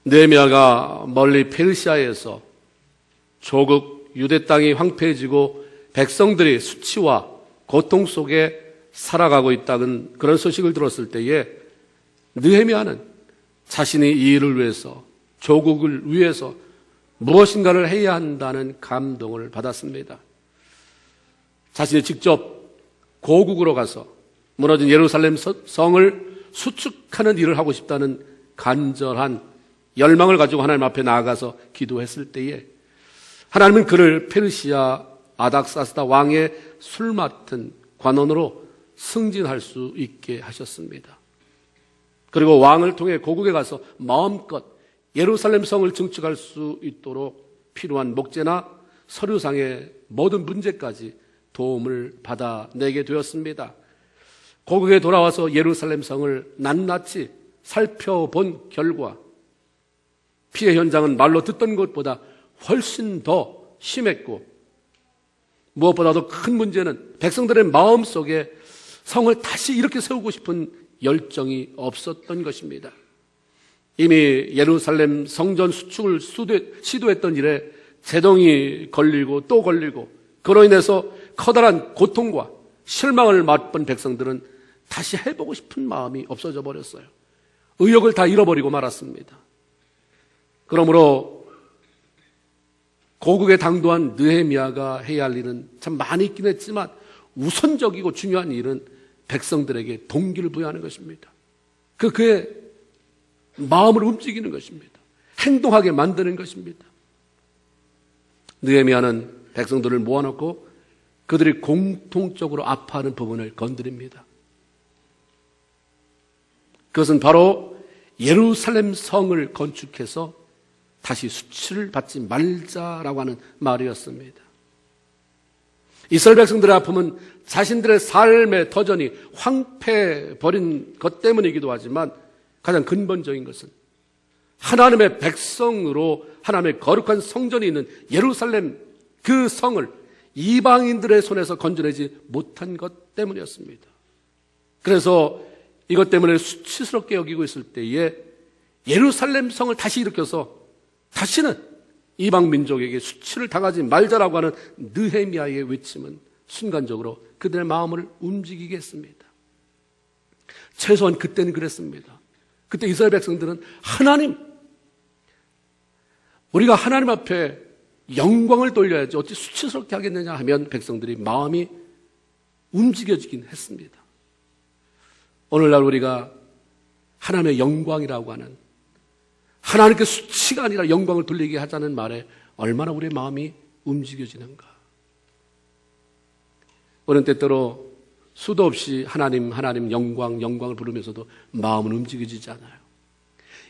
느헤미야가 멀리 페르시아에서 조국 유대 땅이 황폐해지고 백성들이 수치와 고통 속에 살아가고 있다는 그런 소식을 들었을 때에 느헤미야는 자신이 이 일을 위해서, 조국을 위해서 무엇인가를 해야 한다는 감동을 받았습니다. 자신이 직접 고국으로 가서 무너진 예루살렘 성을 수축하는 일을 하고 싶다는 간절한 열망을 가지고 하나님 앞에 나아가서 기도했을 때에 하나님은 그를 페르시아 아닥사스다 왕의 술 맡은 관원으로 승진할 수 있게 하셨습니다. 그리고 왕을 통해 고국에 가서 마음껏 예루살렘 성을 증축할 수 있도록 필요한 목재나 서류상의 모든 문제까지 도움을 받아내게 되었습니다. 고국에 돌아와서 예루살렘 성을 낱낱이 살펴본 결과 피해 현장은 말로 듣던 것보다 훨씬 더 심했고, 무엇보다도 큰 문제는 백성들의 마음속에 성을 다시 이렇게 세우고 싶은 열정이 없었던 것입니다. 이미 예루살렘 성전 수축을 시도했던 일에 제동이 걸리고 또 걸리고, 그로 인해서 커다란 고통과 실망을 맛본 백성들은 다시 해보고 싶은 마음이 없어져 버렸어요. 의욕을 다 잃어버리고 말았습니다. 그러므로 고국에 당도한 느헤미야가 해야 할 일은 참 많이 있긴 했지만 우선적이고 중요한 일은 백성들에게 동기를 부여하는 것입니다. 그의 마음을 움직이는 것입니다. 행동하게 만드는 것입니다. 느헤미야는 백성들을 모아놓고 그들이 공통적으로 아파하는 부분을 건드립니다. 그것은 바로 예루살렘 성을 건축해서 다시 수치를 받지 말자라고 하는 말이었습니다. 이스라엘 백성들의 아픔은 자신들의 삶의 터전이 황폐해버린 것 때문이기도 하지만 가장 근본적인 것은 하나님의 백성으로 하나님의 거룩한 성전이 있는 예루살렘 그 성을 이방인들의 손에서 건져내지 못한 것 때문이었습니다. 그래서 이것 때문에 수치스럽게 여기고 있을 때에 예루살렘 성을 다시 일으켜서 다시는 이방 민족에게 수치를 당하지 말자라고 하는 느헤미야의 외침은 순간적으로 그들의 마음을 움직이게 했습니다. 최소한 그때는 그랬습니다. 그때 이스라엘 백성들은 하나님, 우리가 하나님 앞에 영광을 돌려야지 어찌 수치스럽게 하겠느냐 하면 백성들이 마음이 움직여지긴 했습니다. 오늘날 우리가 하나님의 영광이라고 하는, 하나님께 수치가 아니라 영광을 돌리게 하자는 말에 얼마나 우리의 마음이 움직여지는가. 우리는 때때로 수도 없이 하나님 영광을 부르면서도 마음은 움직여지지 않아요.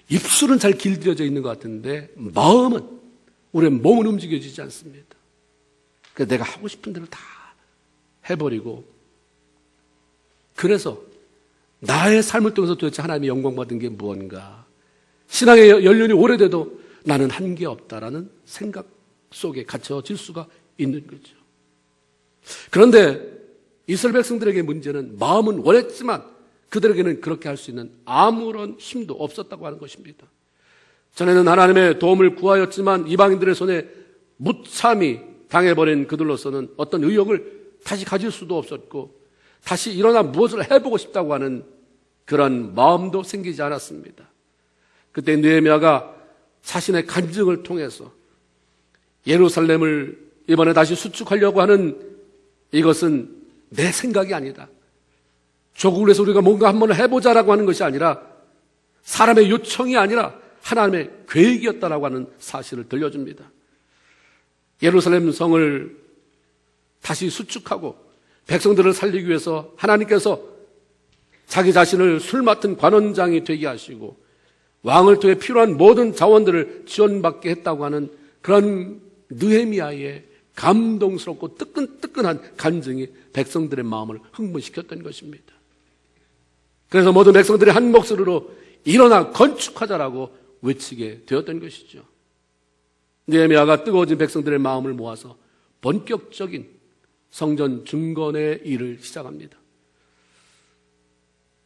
입술은 잘 길들여져 있는 것 같은데 마음은, 우리의 몸은 움직여지지 않습니다. 그래서 내가 하고 싶은 대로 다 해버리고, 그래서 나의 삶을 통해서 도대체 하나님의 영광 받은 게 무언가, 신앙의 연륜이 오래돼도 나는 한 게 없다라는 생각 속에 갇혀질 수가 있는 거죠. 그런데 이스라엘 백성들에게 문제는 마음은 원했지만 그들에게는 그렇게 할 수 있는 아무런 힘도 없었다고 하는 것입니다. 전에는 하나님의 도움을 구하였지만 이방인들의 손에 무참히 당해버린 그들로서는 어떤 의욕을 다시 가질 수도 없었고 다시 일어나 무엇을 해보고 싶다고 하는 그런 마음도 생기지 않았습니다. 그때 느헤미야가 자신의 간증을 통해서 예루살렘을 이번에 다시 수축하려고 하는 이것은 내 생각이 아니다, 조국을 위해서 우리가 뭔가 한번 해보자라고 하는 것이 아니라 사람의 요청이 아니라 하나님의 계획이었다라고 하는 사실을 들려줍니다. 예루살렘 성을 다시 수축하고 백성들을 살리기 위해서 하나님께서 자기 자신을 술 맡은 관원장이 되게 하시고 왕을 통해 필요한 모든 자원들을 지원받게 했다고 하는 그런 느헤미야의 감동스럽고 뜨끈뜨끈한 간증이 백성들의 마음을 흥분시켰던 것입니다. 그래서 모든 백성들이 한 목소리로 일어나 건축하자라고 외치게 되었던 것이죠. 느헤미야가 뜨거워진 백성들의 마음을 모아서 본격적인 성전 중건의 일을 시작합니다.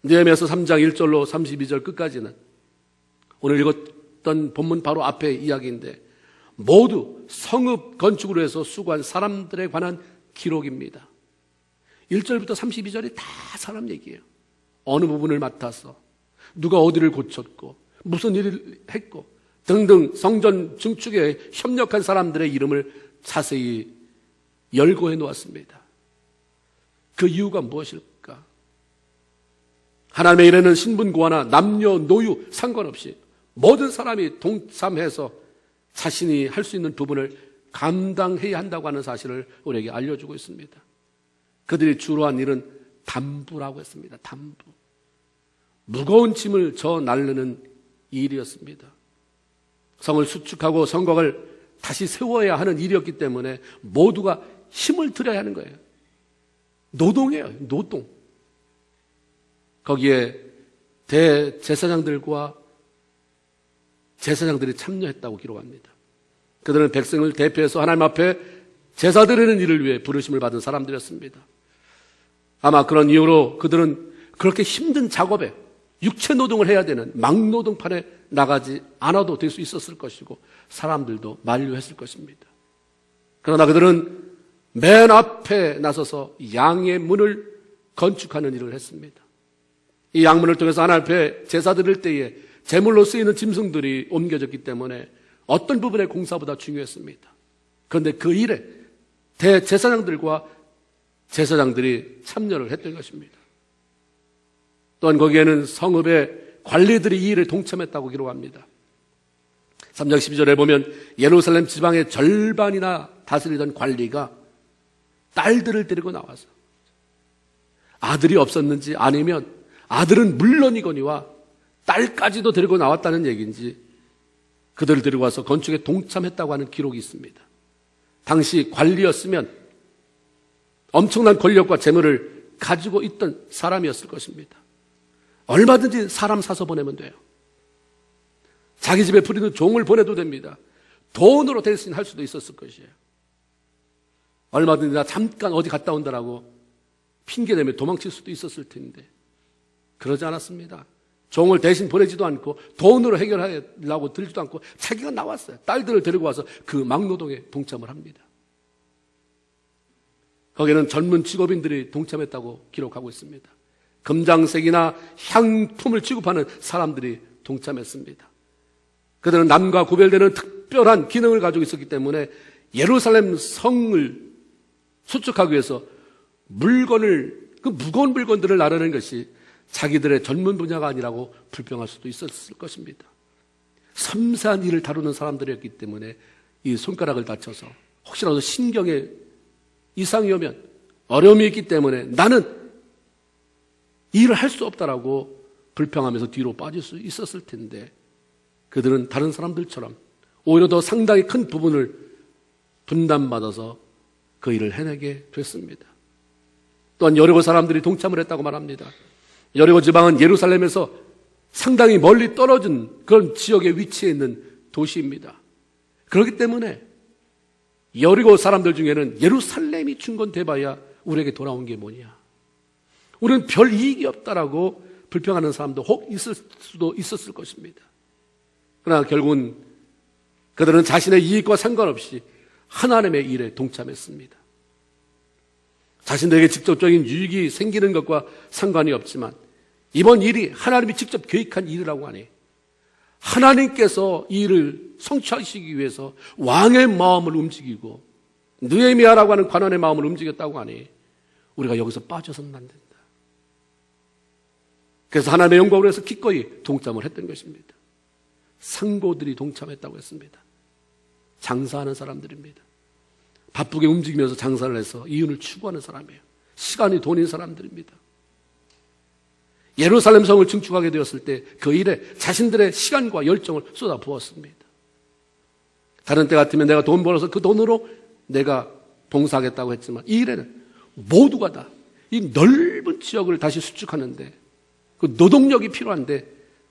느헤미야서 3장 1절로 32절 끝까지는 오늘 읽었던 했던 본문 바로 앞에 이야기인데 모두 성읍 건축으로 해서 수고한 사람들에 관한 기록입니다. 1절부터 32절이 다 사람 얘기예요. 어느 부분을 맡아서 누가 어디를 고쳤고 무슨 일을 했고 등등 성전 증축에 협력한 사람들의 이름을 자세히 열거해 놓았습니다. 그 이유가 무엇일까? 하나님의 일에는 신분고하나 남녀노유 상관없이 모든 사람이 동참해서 자신이 할 수 있는 부분을 감당해야 한다고 하는 사실을 우리에게 알려주고 있습니다. 그들이 주로 한 일은 담부라고 했습니다. 담부. 무거운 짐을 져 나르는 일이었습니다. 성을 수축하고 성곽을 다시 세워야 하는 일이었기 때문에 모두가 힘을 들여야 하는 거예요. 노동이에요. 노동. 거기에 대제사장들과 제사장들이 참여했다고 기록합니다. 그들은 백성을 대표해서 하나님 앞에 제사 드리는 일을 위해 부르심을 받은 사람들이었습니다. 아마 그런 이유로 그들은 그렇게 힘든 작업에 육체 노동을 해야 되는 막노동판에 나가지 않아도 될 수 있었을 것이고 사람들도 만류했을 것입니다. 그러나 그들은 맨 앞에 나서서 양의 문을 건축하는 일을 했습니다. 이 양문을 통해서 하나님 앞에 제사 드릴 때에 제물로 쓰이는 짐승들이 옮겨졌기 때문에 어떤 부분의 공사보다 중요했습니다. 그런데 그 일에 대제사장들과 제사장들이 참여를 했던 것입니다. 또한 거기에는 성읍의 관리들이 이 일에 동참했다고 기록합니다. 3장 12절에 보면 예루살렘 지방의 절반이나 다스리던 관리가 딸들을 데리고 나와서 아들이 없었는지 아니면 아들은 물론이거니와 딸까지도 데리고 나왔다는 얘기인지 그들을 데리고 와서 건축에 동참했다고 하는 기록이 있습니다. 당시 관리였으면 엄청난 권력과 재물을 가지고 있던 사람이었을 것입니다. 얼마든지 사람 사서 보내면 돼요. 자기 집에 부리는 종을 보내도 됩니다. 돈으로 대신 할 수도 있었을 것이에요. 얼마든지 나 잠깐 어디 갔다 온다라고 핑계대며 도망칠 수도 있었을 텐데 그러지 않았습니다. 종을 대신 보내지도 않고 돈으로 해결하려고 들지도 않고 자기가 나왔어요. 딸들을 데리고 와서 그 막노동에 동참을 합니다. 거기에는 젊은 직업인들이 동참했다고 기록하고 있습니다. 금장색이나 향품을 취급하는 사람들이 동참했습니다. 그들은 남과 구별되는 특별한 기능을 가지고 있었기 때문에 예루살렘 성을 수축하기 위해서 그 무거운 물건들을 나르는 것이 자기들의 전문 분야가 아니라고 불평할 수도 있었을 것입니다. 섬세한 일을 다루는 사람들이었기 때문에 이 손가락을 다쳐서 혹시라도 신경에 이상이 오면 어려움이 있기 때문에 나는 일을 할 수 없다라고 불평하면서 뒤로 빠질 수 있었을 텐데 그들은 다른 사람들처럼 오히려 더 상당히 큰 부분을 분담받아서 그 일을 해내게 됐습니다. 또한 여리고 사람들이 동참을 했다고 말합니다. 여리고 지방은 예루살렘에서 상당히 멀리 떨어진 그런 지역에 위치해 있는 도시입니다. 그렇기 때문에 여리고 사람들 중에는 예루살렘이 충건돼봐야 우리에게 돌아온 게 뭐냐. 우리는 별 이익이 없다라고 불평하는 사람도 혹 있을 수도 있었을 것입니다. 그러나 결국은 그들은 자신의 이익과 상관없이 하나님의 일에 동참했습니다. 자신들에게 직접적인 유익이 생기는 것과 상관이 없지만 이번 일이 하나님이 직접 계획한 일이라고 하니 하나님께서 이 일을 성취하시기 위해서 왕의 마음을 움직이고 느헤미야라고 하는 관원의 마음을 움직였다고 하니 우리가 여기서 빠져서는 안 된다. 그래서 하나님의 영광으로 해서 기꺼이 동참을 했던 것입니다. 상고들이 동참했다고 했습니다. 장사하는 사람들입니다. 바쁘게 움직이면서 장사를 해서 이윤을 추구하는 사람이에요. 시간이 돈인 사람들입니다. 예루살렘 성을 증축하게 되었을 때 그 일에 자신들의 시간과 열정을 쏟아부었습니다. 다른 때 같으면 내가 돈 벌어서 그 돈으로 내가 봉사하겠다고 했지만 이 일에는 모두가 다 이 넓은 지역을 다시 수축하는데 그 노동력이 필요한데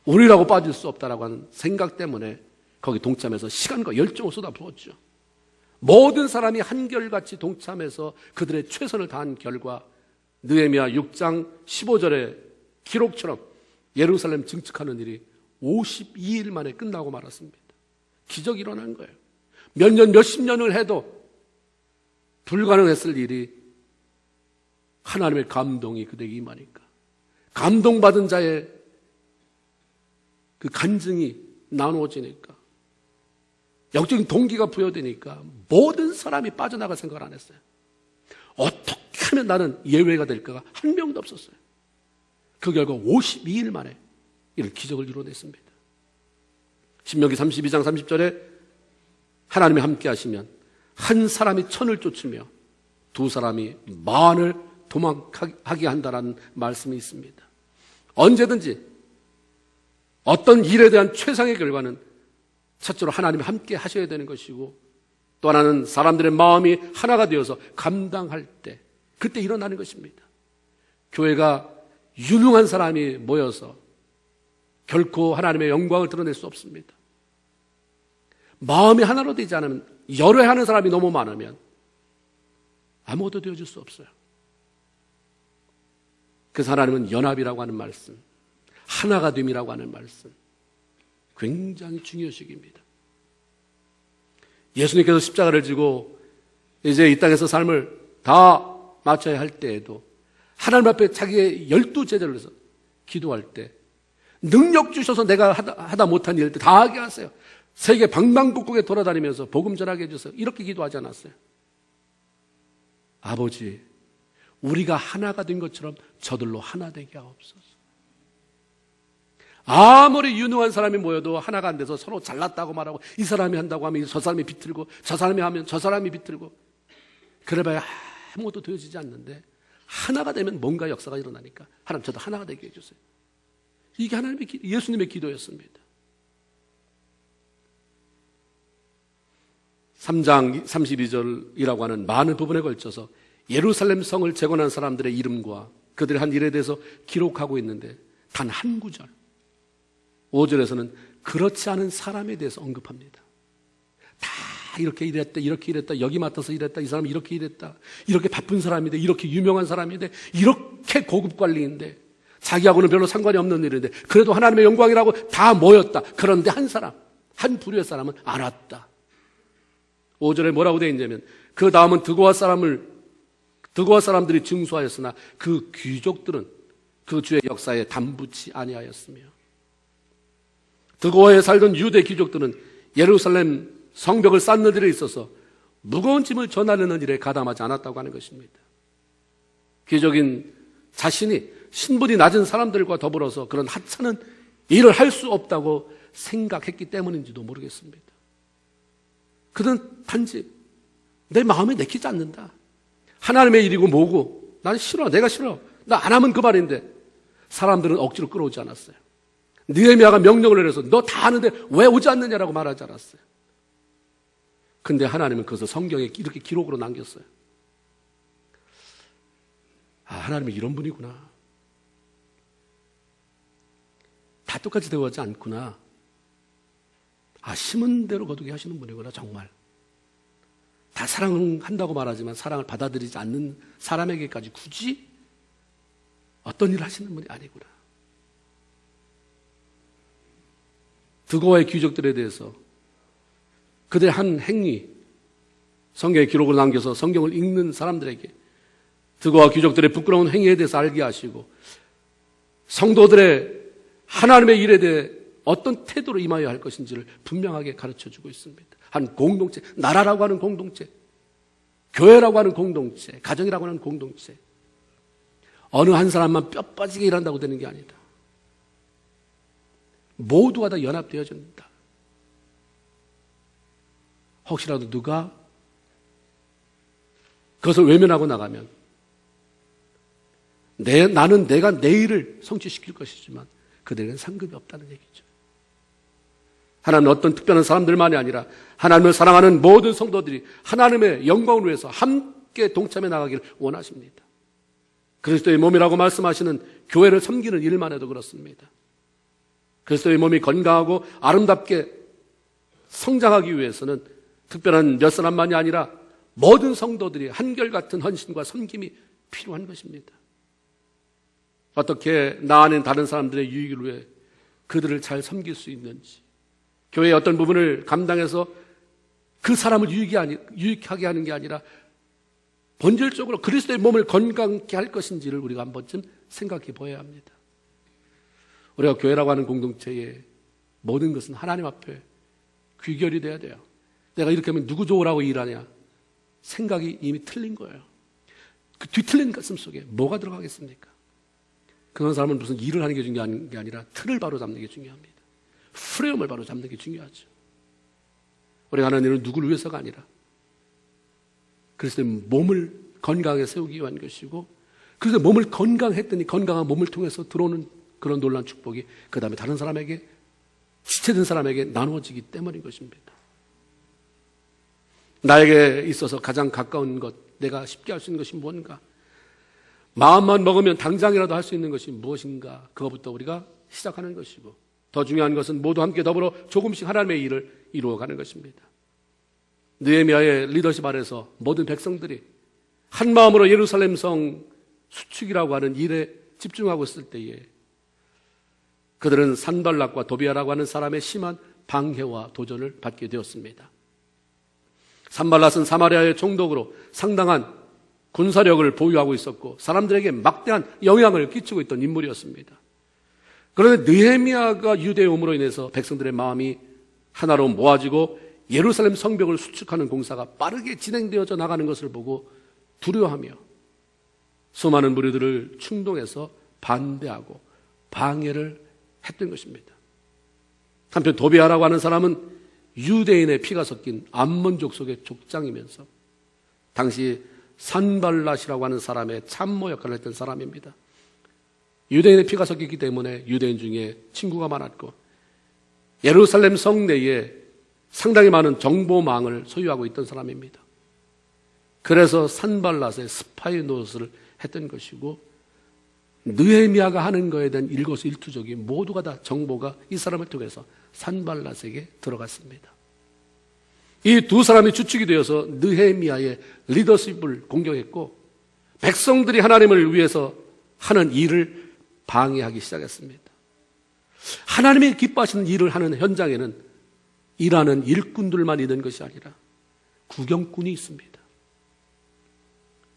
우리라고 빠질 수 없다라고 하는 생각 때문에 거기 동참해서 시간과 열정을 쏟아부었죠. 모든 사람이 한결같이 동참해서 그들의 최선을 다한 결과 느헤미야 6장 15절의 기록처럼 예루살렘 증축하는 일이 52일 만에 끝나고 말았습니다. 기적이 일어난 거예요. 몇 년, 몇십 년을 해도 불가능했을 일이 하나님의 감동이 그대에게 임하니까, 감동받은 자의 그 간증이 나누어지니까, 영적인 동기가 부여되니까 모든 사람이 빠져나갈 생각을 안 했어요. 어떻게 하면 나는 예외가 될까가 한 명도 없었어요. 그 결과 52일 만에 이런 기적을 이루어냈습니다. 신명기 32장 30절에 하나님이 함께 하시면 한 사람이 천을 쫓으며 두 사람이 만을 도망하게 한다는 말씀이 있습니다. 언제든지 어떤 일에 대한 최상의 결과는 첫째로 하나님이 함께 하셔야 되는 것이고, 또 하나는 사람들의 마음이 하나가 되어서 감당할 때, 그때 일어나는 것입니다. 교회가 유능한 사람이 모여서 결코 하나님의 영광을 드러낼 수 없습니다. 마음이 하나로 되지 않으면, 여러 하는 사람이 너무 많으면 아무것도 되어줄 수 없어요. 그래서 하나님은 연합이라고 하는 말씀, 하나가 됨이라고 하는 말씀, 굉장히 중요시입니다. 예수님께서 십자가를 지고 이제 이 땅에서 삶을 다 마쳐야 할 때에도 하나님 앞에 자기의 12제자를 위해서 기도할 때, 능력 주셔서 내가 하다 못한 일들 다 하게 하세요. 세계 방방곡곡에 돌아다니면서 복음 전하게 해주세요. 이렇게 기도하지 않았어요. 아버지, 우리가 하나가 된 것처럼 저들로 하나 되게 하옵소서. 아무리 유능한 사람이 모여도 하나가 안 돼서 서로 잘났다고 말하고, 이 사람이 한다고 하면 저 사람이 비틀고, 저 사람이 하면 저 사람이 비틀고, 그래봐야 아무것도 되어지지 않는데, 하나가 되면 뭔가 역사가 일어나니까 하나님 저도 하나가 되게 해주세요. 이게 예수님의 기도였습니다. 3장 32절이라고 하는 많은 부분에 걸쳐서 예루살렘 성을 재건한 사람들의 이름과 그들의 한 일에 대해서 기록하고 있는데, 단 한 구절 5절에서는 그렇지 않은 사람에 대해서 언급합니다. 다 이렇게 일했다, 이렇게 일했다, 여기 맡아서 일했다, 이 사람이 이렇게 일했다, 이렇게 바쁜 사람인데, 이렇게 유명한 사람인데, 이렇게 고급 관리인데, 자기하고는 별로 상관이 없는 일인데, 그래도 하나님의 영광이라고 다 모였다. 그런데 한 사람, 한 부류의 사람은 안 왔다. 5절에 뭐라고 되어 있냐면, 그 다음은 드고아 사람들이 증수하였으나 그 귀족들은 그 주의 역사에 담붙지 아니하였으며, 드고아에 살던 유대 귀족들은 예루살렘 성벽을 쌓는 일에 있어서 무거운 짐을 전하려는 일에 가담하지 않았다고 하는 것입니다. 귀족인 자신이 신분이 낮은 사람들과 더불어서 그런 하찮은 일을 할 수 없다고 생각했기 때문인지도 모르겠습니다. 그는 단지 내 마음에 내키지 않는다, 하나님의 일이고 뭐고 난 싫어, 내가 싫어, 나 안 하면 그 말인데, 사람들은 억지로 끌어오지 않았어요. 느헤미야가 명령을 내려서 너 다 하는데 왜 오지 않느냐라고 말하지 않았어요. 근데 하나님은 그것을 성경에 이렇게 기록으로 남겼어요. 아, 하나님이 이런 분이구나, 다 똑같이 대우하지 않구나, 아, 심은 대로 거두게 하시는 분이구나. 정말 다 사랑한다고 말하지만 사랑을 받아들이지 않는 사람에게까지 굳이 어떤 일을 하시는 분이 아니구나. 드고아의 귀족들에 대해서 그들의 한 행위, 성경에 기록을 남겨서 성경을 읽는 사람들에게 드고아 귀족들의 부끄러운 행위에 대해서 알게 하시고, 성도들의 하나님의 일에 대해 어떤 태도로 임하여야 할 것인지를 분명하게 가르쳐주고 있습니다. 한 공동체, 나라라고 하는 공동체, 교회라고 하는 공동체, 가정이라고 하는 공동체, 어느 한 사람만 뼈 빠지게 일한다고 되는 게 아니다. 모두가 다 연합되어진다. 혹시라도 누가 그것을 외면하고 나가면 나는 내가 내 일을 성취시킬 것이지만 그들에게는 상급이 없다는 얘기죠. 하나님은 어떤 특별한 사람들만이 아니라 하나님을 사랑하는 모든 성도들이 하나님의 영광을 위해서 함께 동참해 나가기를 원하십니다. 그리스도의 몸이라고 말씀하시는 교회를 섬기는 일만 해도 그렇습니다. 그리스도의 몸이 건강하고 아름답게 성장하기 위해서는 특별한 몇 사람만이 아니라 모든 성도들이 한결같은 헌신과 섬김이 필요한 것입니다. 어떻게 나 안에 다른 사람들의 유익을 위해 그들을 잘 섬길 수 있는지, 교회의 어떤 부분을 감당해서 그 사람을 유익하게 하는 게 아니라 본질적으로 그리스도의 몸을 건강케 할 것인지를 우리가 한 번쯤 생각해 보아야 합니다. 우리가 교회라고 하는 공동체의 모든 것은 하나님 앞에 귀결이 돼야 돼요. 내가 이렇게 하면 누구 좋으라고 일하냐? 생각이 이미 틀린 거예요. 그 뒤틀린 가슴 속에 뭐가 들어가겠습니까? 그런 사람은 무슨 일을 하는 게 중요한 게 아니라 틀을 바로 잡는 게 중요합니다. 프레임을 바로 잡는 게 중요하죠. 우리가 하는 일은 누구를 위해서가 아니라 그래서 몸을 건강하게 세우기 위한 것이고, 그래서 몸을 건강했더니 건강한 몸을 통해서 들어오는 그런 놀라운 축복이 그 다음에 다른 사람에게, 지체된 사람에게 나누어지기 때문인 것입니다. 나에게 있어서 가장 가까운 것, 내가 쉽게 할 수 있는 것이 뭔가, 마음만 먹으면 당장이라도 할 수 있는 것이 무엇인가, 그것부터 우리가 시작하는 것이고, 더 중요한 것은 모두 함께 더불어 조금씩 하나님의 일을 이루어가는 것입니다. 느헤미야의 리더십 아래서 모든 백성들이 한 마음으로 예루살렘 성 수축이라고 하는 일에 집중하고 있을 때에 그들은 산발락과 도비아라고 하는 사람의 심한 방해와 도전을 받게 되었습니다. 산발락은 사마리아의 총독으로 상당한 군사력을 보유하고 있었고 사람들에게 막대한 영향을 끼치고 있던 인물이었습니다. 그런데 느헤미야가 유대에 옴으로 인해서 백성들의 마음이 하나로 모아지고 예루살렘 성벽을 수축하는 공사가 빠르게 진행되어져 나가는 것을 보고 두려워하며 수많은 무리들을 충동해서 반대하고 방해를 했던 것입니다. 한편 도비아라고 하는 사람은 유대인의 피가 섞인 암몬 족속의 족장이면서 당시 산발랏이라고 하는 사람의 참모 역할을 했던 사람입니다. 유대인의 피가 섞였기 때문에 유대인 중에 친구가 많았고 예루살렘 성내에 상당히 많은 정보망을 소유하고 있던 사람입니다. 그래서 산발랏의 스파이 노릇을 했던 것이고 느헤미야가 하는 것에 대한 일거수일투족이 모두가 다 정보가 이 사람을 통해서 산발랏에게 들어갔습니다. 이 두 사람이 주축이 되어서 느헤미야의 리더십을 공격했고 백성들이 하나님을 위해서 하는 일을 방해하기 시작했습니다. 하나님이 기뻐하시는 일을 하는 현장에는 일하는 일꾼들만 있는 것이 아니라 구경꾼이 있습니다.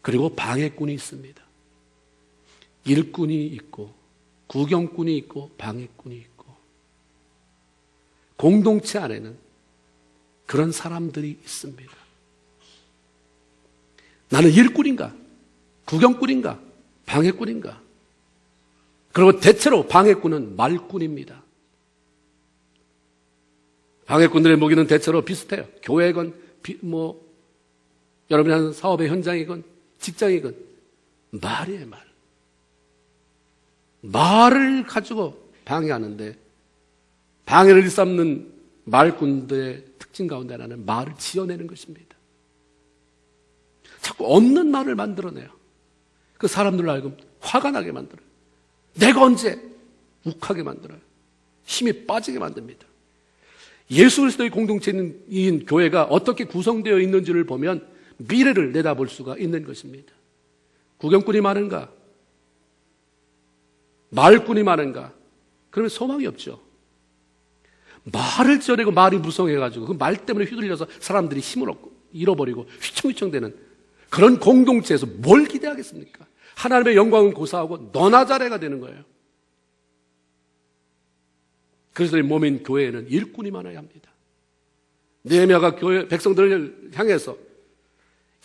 그리고 방해꾼이 있습니다. 일꾼이 있고 구경꾼이 있고 방해꾼이 있고 공동체 안에는 그런 사람들이 있습니다. 나는 일꾼인가? 구경꾼인가? 방해꾼인가? 그리고 대체로 방해꾼은 말꾼입니다. 방해꾼들의 무기는 대체로 비슷해요. 교회건 여러분이 하는 사업의 현장이건 직장이건 말이에요. 말을 가지고 방해하는데 방해를 일삼는 말꾼들의 특징 가운데 하나는 말을 지어내는 것입니다. 자꾸 없는 말을 만들어내요. 그 사람들을 알고 화가 나게 만들어요. 내가 언제? 욱하게 만들어요. 힘이 빠지게 만듭니다. 예수 그리스도의 공동체인 교회가 어떻게 구성되어 있는지를 보면 미래를 내다볼 수가 있는 것입니다. 구경꾼이 많은가? 말꾼이 많은가? 그러면 소망이 없죠. 말을 지어내고 말이 무성해가지고 그 말 때문에 휘둘려서 사람들이 힘을 얻고 잃어버리고 휘청휘청대는 그런 공동체에서 뭘 기대하겠습니까? 하나님의 영광은 고사하고 너나 잘해가 되는 거예요. 그리스도의 몸인 교회에는 일꾼이 많아야 합니다. 느헤미야가 교회 백성들을 향해서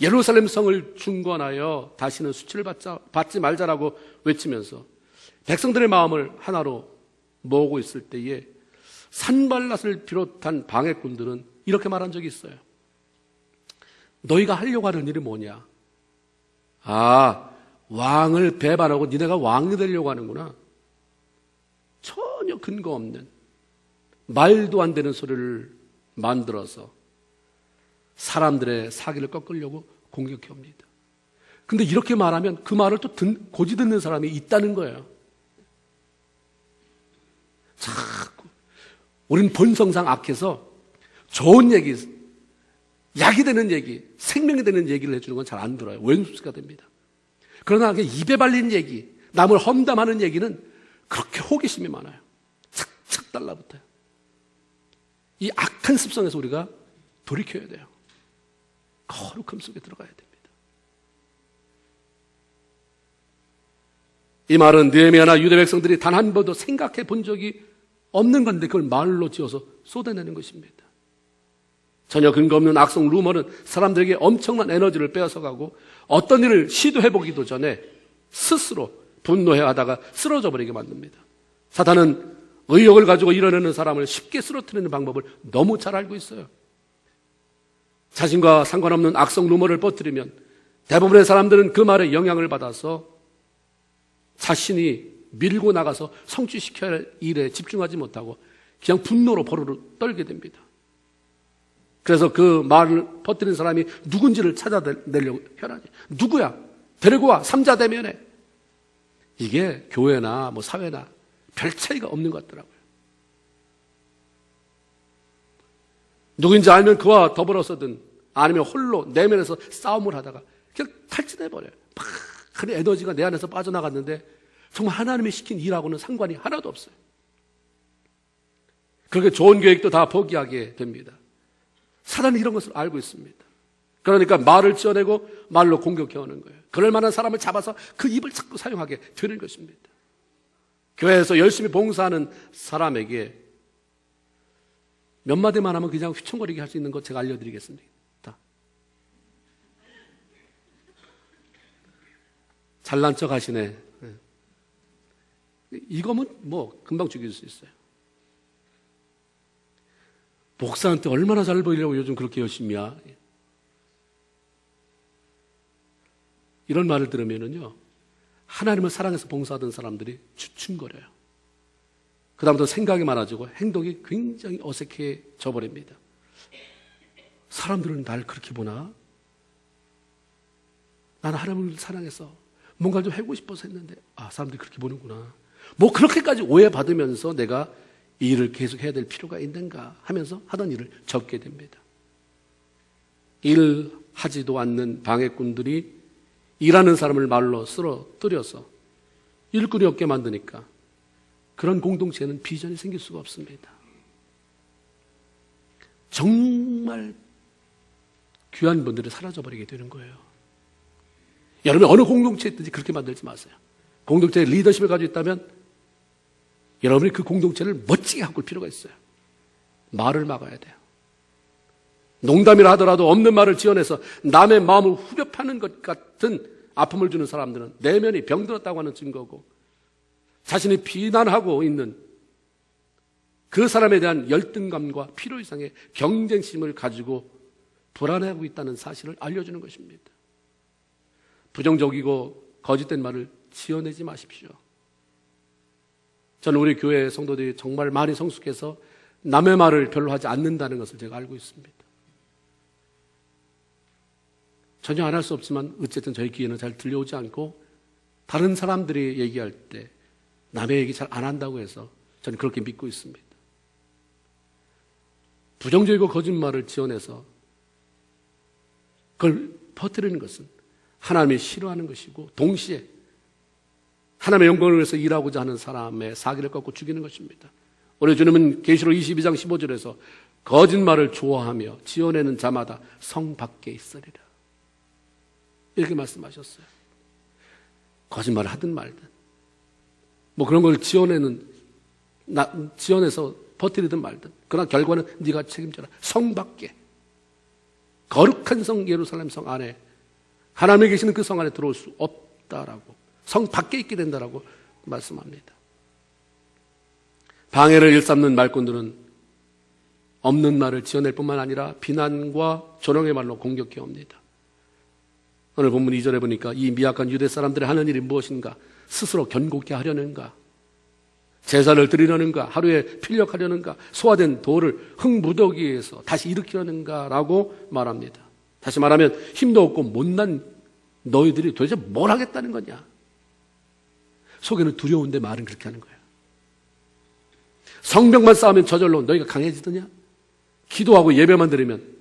예루살렘 성을 중건하여 다시는 수치를 받지 말자라고 외치면서 백성들의 마음을 하나로 모으고 있을 때에 산발랏을 비롯한 방해꾼들은 이렇게 말한 적이 있어요. 너희가 하려고 하는 일이 뭐냐? 왕을 배반하고 니네가 왕이 되려고 하는구나. 전혀 근거 없는 말도 안 되는 소리를 만들어서 사람들의 사기를 꺾으려고 공격해 옵니다. 근데 이렇게 말하면 그 말을 또 고지 듣는 사람이 있다는 거예요. 자꾸 우린 본성상 악해서 좋은 얘기, 약이 되는 얘기, 생명이 되는 얘기를 해주는 건 잘 안 들어요. 왼수가 됩니다. 그러나 입에 발린 얘기, 남을 험담하는 얘기는 그렇게 호기심이 많아요. 착착 탁 달라붙어요. 이 악한 습성에서 우리가 돌이켜야 돼요. 거룩함 속에 들어가야 됩니다. 이 말은 느헤미야나 유대 백성들이 단 한 번도 생각해 본 적이 없는 건데 그걸 말로 지어서 쏟아내는 것입니다. 전혀 근거 없는 악성 루머는 사람들에게 엄청난 에너지를 빼앗아가고 어떤 일을 시도해보기도 전에 스스로 분노해하다가 쓰러져 버리게 만듭니다. 사탄은 의욕을 가지고 이뤄내는 사람을 쉽게 쓰러뜨리는 방법을 너무 잘 알고 있어요. 자신과 상관없는 악성 루머를 퍼뜨리면 대부분의 사람들은 그 말에 영향을 받아서 자신이 밀고 나가서 성취시켜야 할 일에 집중하지 못하고 그냥 분노로 버르르 떨게 됩니다. 그래서 그 말을 퍼뜨린 사람이 누군지를 찾아내려고 혈하지. 누구야? 데리고 와. 삼자 대면에. 이게 교회나 사회나 별 차이가 없는 것 같더라고요. 누구인지 알면 그와 더불어서든 아니면 홀로 내면에서 싸움을 하다가 그냥 탈진해버려요. 큰 에너지가 내 안에서 빠져나갔는데 정말 하나님이 시킨 일하고는 상관이 하나도 없어요. 그렇게 좋은 계획도 다 포기하게 됩니다. 사단은 이런 것을 알고 있습니다. 그러니까 말을 지어내고 말로 공격해오는 거예요. 그럴 만한 사람을 잡아서 그 입을 자꾸 사용하게 되는 것입니다. 교회에서 열심히 봉사하는 사람에게 몇 마디만 하면 그냥 휘청거리게 할 수 있는 것 제가 알려드리겠습니다. 잘난 척 하시네. 이거면 금방 죽일 수 있어요. 목사한테 얼마나 잘 보이려고 요즘 그렇게 열심히 야. 이런 말을 들으면은요, 하나님을 사랑해서 봉사하던 사람들이 주춤거려요. 그다음부터 생각이 많아지고 행동이 굉장히 어색해져 버립니다. 사람들은 날 그렇게 보나? 나는 하나님을 사랑해서 뭔가를 좀 해보고 싶어서 했는데, 사람들이 그렇게 보는구나. 그렇게까지 오해받으면서 내가 이 일을 계속 해야 될 필요가 있는가 하면서 하던 일을 접게 됩니다. 일하지도 않는 방해꾼들이 일하는 사람을 말로 쓰러뜨려서 일꾼이 없게 만드니까 그런 공동체에는 비전이 생길 수가 없습니다. 정말 귀한 분들이 사라져버리게 되는 거예요. 여러분 어느 공동체에 있든지 그렇게 만들지 마세요. 공동체의 리더십을 가지고 있다면 여러분이 그 공동체를 멋지게 가꿀 필요가 있어요. 말을 막아야 돼요. 농담이라 하더라도 없는 말을 지어내서 남의 마음을 후벼 파는 것 같은 아픔을 주는 사람들은 내면이 병들었다고 하는 증거고, 자신이 비난하고 있는 그 사람에 대한 열등감과 필요 이상의 경쟁심을 가지고 불안해하고 있다는 사실을 알려주는 것입니다. 부정적이고 거짓된 말을 지어내지 마십시오. 저는 우리 교회 성도들이 정말 많이 성숙해서 남의 말을 별로 하지 않는다는 것을 제가 알고 있습니다. 전혀 안 할 수 없지만 어쨌든 저희 귀에는 잘 들려오지 않고 다른 사람들이 얘기할 때 남의 얘기 잘 안 한다고 해서 저는 그렇게 믿고 있습니다. 부정적이고 거짓말을 지어내서 그걸 퍼뜨리는 것은 하나님이 싫어하는 것이고 동시에 하나님의 영광을 위해서 일하고자 하는 사람의 사기를 꺾고 죽이는 것입니다. 우리 주님은 계시록 22장 15절에서 거짓말을 좋아하며 지어내는 자마다 성 밖에 있으리라 이렇게 말씀하셨어요. 거짓말을 하든 말든 그런 걸 지어내서 퍼뜨리든 말든 그러나 결과는 네가 책임져라. 성 밖에 거룩한 성 예루살렘 성 안에 하나님이 계시는 그 성 안에 들어올 수 없다라고 성 밖에 있게 된다라고 말씀합니다. 방해를 일삼는 말꾼들은 없는 말을 지어낼 뿐만 아니라 비난과 조롱의 말로 공격해 옵니다. 오늘 본문 2절에 보니까 이 미약한 유대 사람들의 하는 일이 무엇인가? 스스로 견고케 하려는가? 제사를 드리려는가? 하루에 필력하려는가? 소화된 돌을 흙무더기에서 다시 일으키려는가? 라고 말합니다. 다시 말하면 힘도 없고 못난 너희들이 도대체 뭘 하겠다는 거냐? 속에는 두려운데 말은 그렇게 하는 거예요. 성벽만 쌓으면 저절로 너희가 강해지더냐? 기도하고 예배만 드리면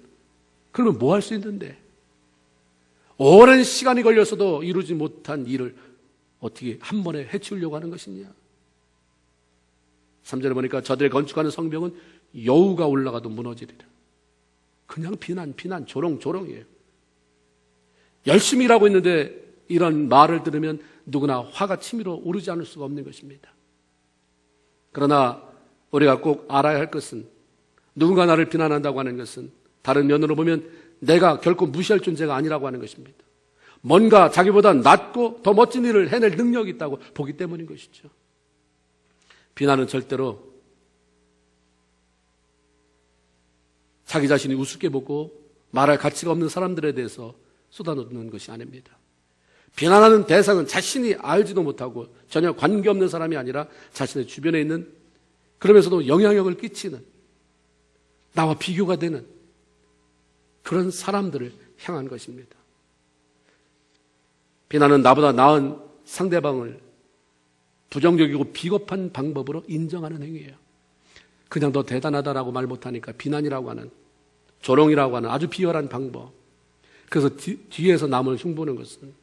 그러면 뭐 할 수 있는데? 오랜 시간이 걸려서도 이루지 못한 일을 어떻게 한 번에 해치우려고 하는 것이냐? 3절에 보니까 저들의 건축하는 성벽은 여우가 올라가도 무너지리라. 그냥 비난, 조롱이에요. 열심히 일하고 있는데 이런 말을 들으면 누구나 화가 치밀어 오르지 않을 수가 없는 것입니다. 그러나 우리가 꼭 알아야 할 것은 누군가 나를 비난한다고 하는 것은 다른 면으로 보면 내가 결코 무시할 존재가 아니라고 하는 것입니다. 뭔가 자기보다 낫고 더 멋진 일을 해낼 능력이 있다고 보기 때문인 것이죠. 비난은 절대로 자기 자신이 우습게 보고 말할 가치가 없는 사람들에 대해서 쏟아놓는 것이 아닙니다. 비난하는 대상은 자신이 알지도 못하고 전혀 관계없는 사람이 아니라 자신의 주변에 있는, 그러면서도 영향력을 끼치는, 나와 비교가 되는 그런 사람들을 향한 것입니다. 비난은 나보다 나은 상대방을 부정적이고 비겁한 방법으로 인정하는 행위예요. 그냥 너 대단하다라고 말 못하니까 비난이라고 하는, 조롱이라고 하는 아주 비열한 방법. 그래서 뒤에서 남을 흉보는 것은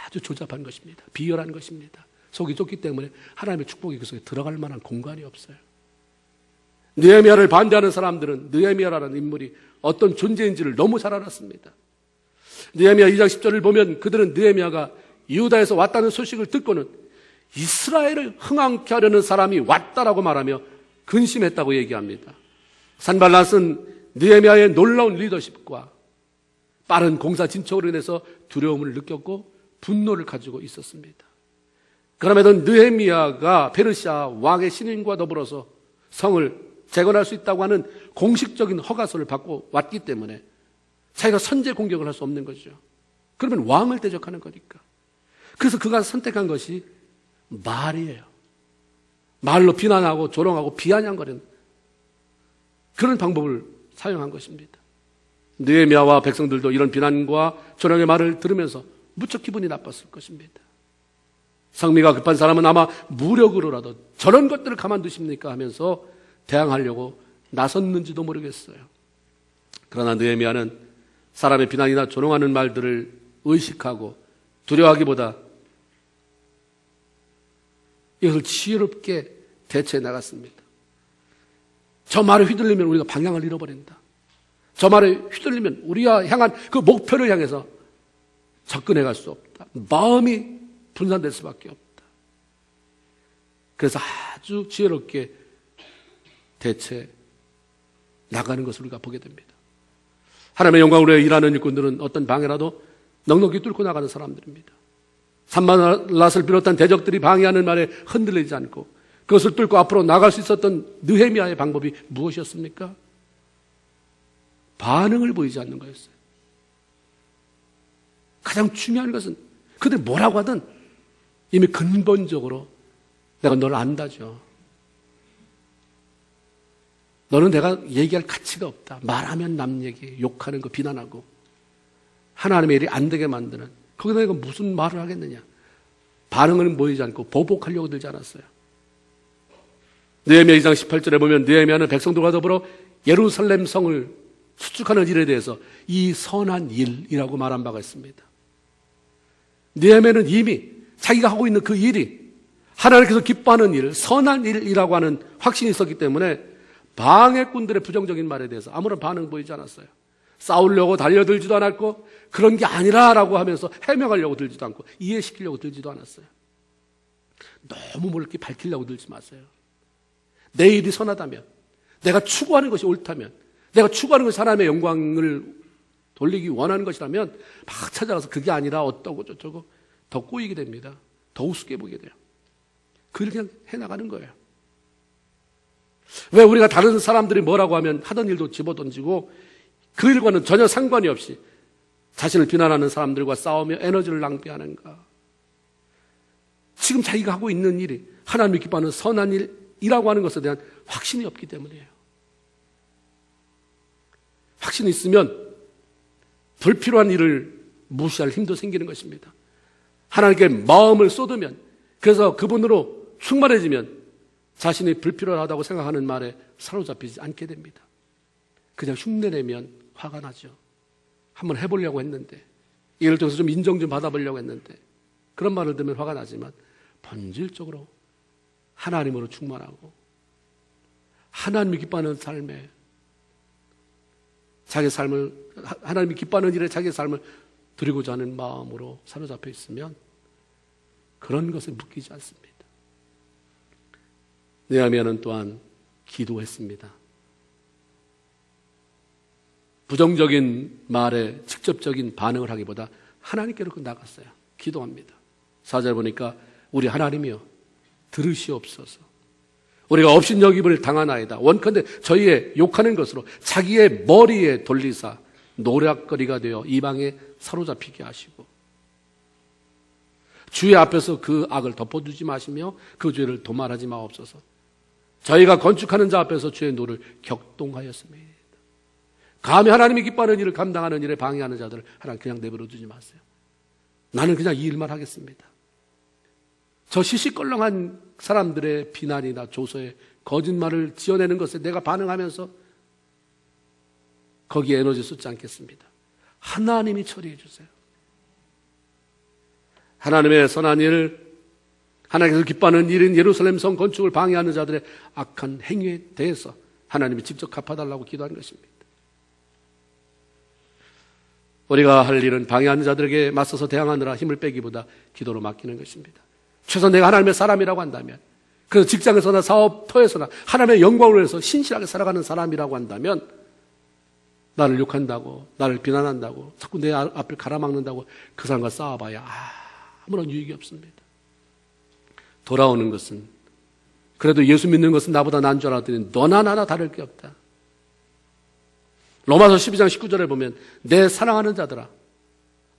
아주 조잡한 것입니다. 비열한 것입니다. 속이 좁기 때문에 하나님의 축복이 그 속에 들어갈 만한 공간이 없어요. 느헤미야를 반대하는 사람들은 느헤미야라는 인물이 어떤 존재인지를 너무 잘 알았습니다. 느헤미야 2장 10절을 보면 그들은 느헤미야가 유다에서 왔다는 소식을 듣고는 이스라엘을 흥황케 하려는 사람이 왔다라고 말하며 근심했다고 얘기합니다. 산발랏은 느헤미야의 놀라운 리더십과 빠른 공사 진척으로 인해서 두려움을 느꼈고 분노를 가지고 있었습니다. 그럼에도 느헤미야가 페르시아 왕의 신임과 더불어서 성을 재건할 수 있다고 하는 공식적인 허가서를 받고 왔기 때문에 자기가 선제 공격을 할 수 없는 거죠. 그러면 왕을 대적하는 거니까. 그래서 그가 선택한 것이 말이에요. 말로 비난하고 조롱하고 비아냥거리는 그런 방법을 사용한 것입니다. 느헤미야와 백성들도 이런 비난과 조롱의 말을 들으면서 무척 기분이 나빴을 것입니다. 성미가 급한 사람은 아마 무력으로라도 저런 것들을 가만두십니까 하면서 대항하려고 나섰는지도 모르겠어요. 그러나 느헤미야는 사람의 비난이나 조롱하는 말들을 의식하고 두려워하기보다 이것을 지혜롭게 대처해 나갔습니다. 저 말에 휘둘리면 우리가 방향을 잃어버린다. 저 말에 휘둘리면 우리가 향한 그 목표를 향해서 접근해 갈 수 없다. 마음이 분산될 수밖에 없다. 그래서 아주 지혜롭게 대체 나가는 것을 우리가 보게 됩니다. 하나님의 영광으로 일하는 일꾼들은 어떤 방해라도 넉넉히 뚫고 나가는 사람들입니다. 산발랏을 비롯한 대적들이 방해하는 말에 흔들리지 않고 그것을 뚫고 앞으로 나갈 수 있었던 느헤미야의 방법이 무엇이었습니까? 반응을 보이지 않는 거였어요. 가장 중요한 것은 그들이 뭐라고 하든 이미 근본적으로 내가 너를 안다죠. 너는 내가 얘기할 가치가 없다. 말하면 남 얘기, 욕하는 거, 비난하고 하나님의 일이 안 되게 만드는, 거기다 내가 무슨 말을 하겠느냐. 반응은 보이지 않고 보복하려고 들지 않았어요. 느헤미야 2장 18절에 보면 느헤미야는 백성들과 더불어 예루살렘 성을 수축하는 일에 대해서 이 선한 일이라고 말한 바가 있습니다. 느헤미야는 이미 자기가 하고 있는 그 일이 하나님께서 기뻐하는 일, 선한 일이라고 하는 확신이 있었기 때문에 방해꾼들의 부정적인 말에 대해서 아무런 반응 보이지 않았어요. 싸우려고 달려들지도 않았고 그런 게 아니라라고 하면서 해명하려고 들지도 않고 이해시키려고 들지도 않았어요. 너무 멀게 밝히려고 들지 마세요. 내 일이 선하다면, 내가 추구하는 것이 옳다면, 내가 추구하는 것이 하나님의 영광을 돌리기 원하는 것이라면 막 찾아가서 그게 아니라 어떠고 저쩌고 더 꼬이게 됩니다. 더 우습게 보게 돼요. 그걸 그냥 해나가는 거예요. 왜 우리가 다른 사람들이 뭐라고 하면 하던 일도 집어던지고 그 일과는 전혀 상관이 없이 자신을 비난하는 사람들과 싸우며 에너지를 낭비하는가? 지금 자기가 하고 있는 일이 하나님이 기뻐하는 선한 일이라고 하는 것에 대한 확신이 없기 때문이에요. 확신이 있으면 불필요한 일을 무시할 힘도 생기는 것입니다. 하나님께 마음을 쏟으면, 그래서 그분으로 충만해지면 자신이 불필요하다고 생각하는 말에 사로잡히지 않게 됩니다. 그냥 흉내내면 화가 나죠. 한번 해보려고 했는데, 이를 통해서 좀 인정 좀 받아보려고 했는데, 그런 말을 들으면 화가 나지만 본질적으로 하나님으로 충만하고 하나님이 기뻐하는 삶에 자기 삶을, 하나님이 기뻐하는 일에 자기의 삶을 드리고자 하는 마음으로 사로잡혀 있으면 그런 것에 묶이지 않습니다. 느헤미야는 또한 기도했습니다. 부정적인 말에 직접적인 반응을 하기보다 하나님께로 나갔어요. 기도합니다. 4절 보니까 우리 하나님이여 들으시옵소서. 우리가 업신여김을 당하나이다. 원컨대 저희의 욕하는 것으로 자기의 머리에 돌리사 노략거리가 되어 이방에 사로잡히게 하시고 주의 앞에서 그 악을 덮어두지 마시며 그 죄를 도말하지 마옵소서. 저희가 건축하는 자 앞에서 주의 노를 격동하였습니다. 감히 하나님이 기뻐하는 일을 감당하는 일에 방해하는 자들을 하나님 그냥 내버려 두지 마세요. 나는 그냥 이 일만 하겠습니다. 저 시시껄렁한 사람들의 비난이나 조소에 거짓말을 지어내는 것에 내가 반응하면서 거기에 에너지 쏟지 않겠습니다. 하나님이 처리해 주세요. 하나님의 선한 일, 하나님께서 기뻐하는 일인 예루살렘 성 건축을 방해하는 자들의 악한 행위에 대해서 하나님이 직접 갚아달라고 기도하는 것입니다. 우리가 할 일은 방해하는 자들에게 맞서서 대항하느라 힘을 빼기보다 기도로 맡기는 것입니다. 최소한 내가 하나님의 사람이라고 한다면, 그래서 직장에서나 사업터에서나 하나님의 영광을 위해서 신실하게 살아가는 사람이라고 한다면, 나를 욕한다고, 나를 비난한다고, 자꾸 내 앞을 가로막는다고 그 사람과 싸워봐야 아무런 유익이 없습니다. 돌아오는 것은, 그래도 예수 믿는 것은 나보다 나은 줄 알았더니 너나 나나 다를 게 없다. 로마서 12장 19절에 보면 내 사랑하는 자들아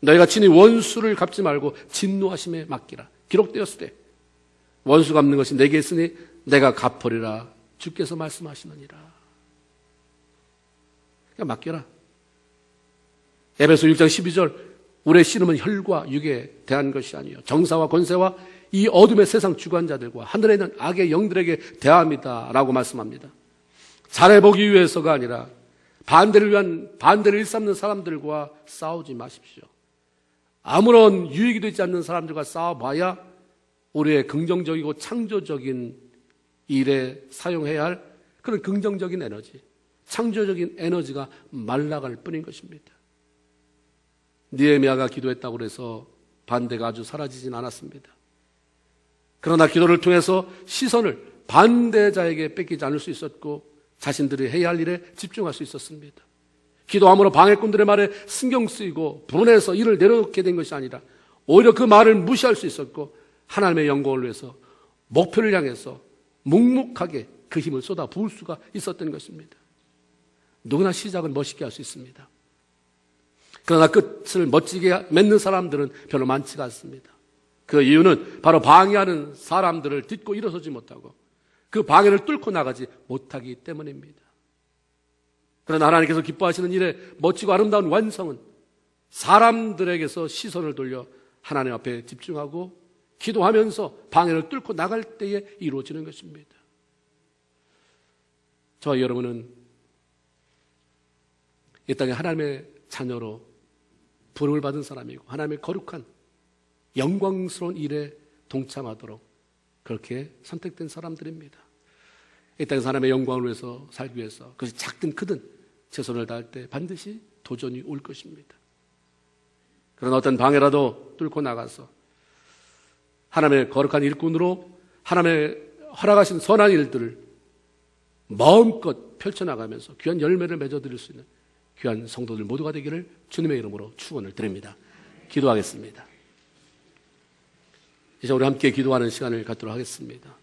너희가 친히 원수를 갚지 말고 진노하심에 맡기라. 기록되었을 때 원수 갚는 것이 내게 있으니 내가 갚으리라 주께서 말씀하시느니라. 그냥 맡겨라. 에베소 1장 12절 우리의 씨름은 혈과 육에 대한 것이 아니요 정사와 권세와 이 어둠의 세상 주관자들과 하늘에 있는 악의 영들에게 대함이다 라고 말씀합니다. 잘해보기 위해서가 아니라 반대를 일삼는 사람들과 싸우지 마십시오. 아무런 유익이 되지 않는 사람들과 싸워봐야 우리의 긍정적이고 창조적인 일에 사용해야 할 그런 긍정적인 에너지, 창조적인 에너지가 말라갈 뿐인 것입니다. 느헤미야가 기도했다고 해서 반대가 아주 사라지진 않았습니다. 그러나 기도를 통해서 시선을 반대자에게 뺏기지 않을 수 있었고 자신들이 해야 할 일에 집중할 수 있었습니다. 기도함으로 방해꾼들의 말에 신경 쓰이고 분해서 일을 내려놓게 된 것이 아니라 오히려 그 말을 무시할 수 있었고 하나님의 영광을 위해서 목표를 향해서 묵묵하게 그 힘을 쏟아 부을 수가 있었던 것입니다. 누구나 시작은 멋있게 할 수 있습니다. 그러나 끝을 멋지게 맺는 사람들은 별로 많지가 않습니다. 그 이유는 바로 방해하는 사람들을 딛고 일어서지 못하고 그 방해를 뚫고 나가지 못하기 때문입니다. 그러나 하나님께서 기뻐하시는 일의 멋지고 아름다운 완성은 사람들에게서 시선을 돌려 하나님 앞에 집중하고 기도하면서 방해를 뚫고 나갈 때에 이루어지는 것입니다. 저와 여러분은 이 땅에 하나님의 자녀로 부름을 받은 사람이고 하나님의 거룩한 영광스러운 일에 동참하도록 그렇게 선택된 사람들입니다. 이 땅에서 하나님의 영광을 위해서 살기 위해서 그것이 작든 크든 최선을 다할 때 반드시 도전이 올 것입니다. 그러나 어떤 방해라도 뚫고 나가서 하나님의 거룩한 일꾼으로 하나님의 허락하신 선한 일들을 마음껏 펼쳐나가면서 귀한 열매를 맺어드릴 수 있는 귀한 성도들 모두가 되기를 주님의 이름으로 축원을 드립니다. 기도하겠습니다. 이제 우리 함께 기도하는 시간을 갖도록 하겠습니다.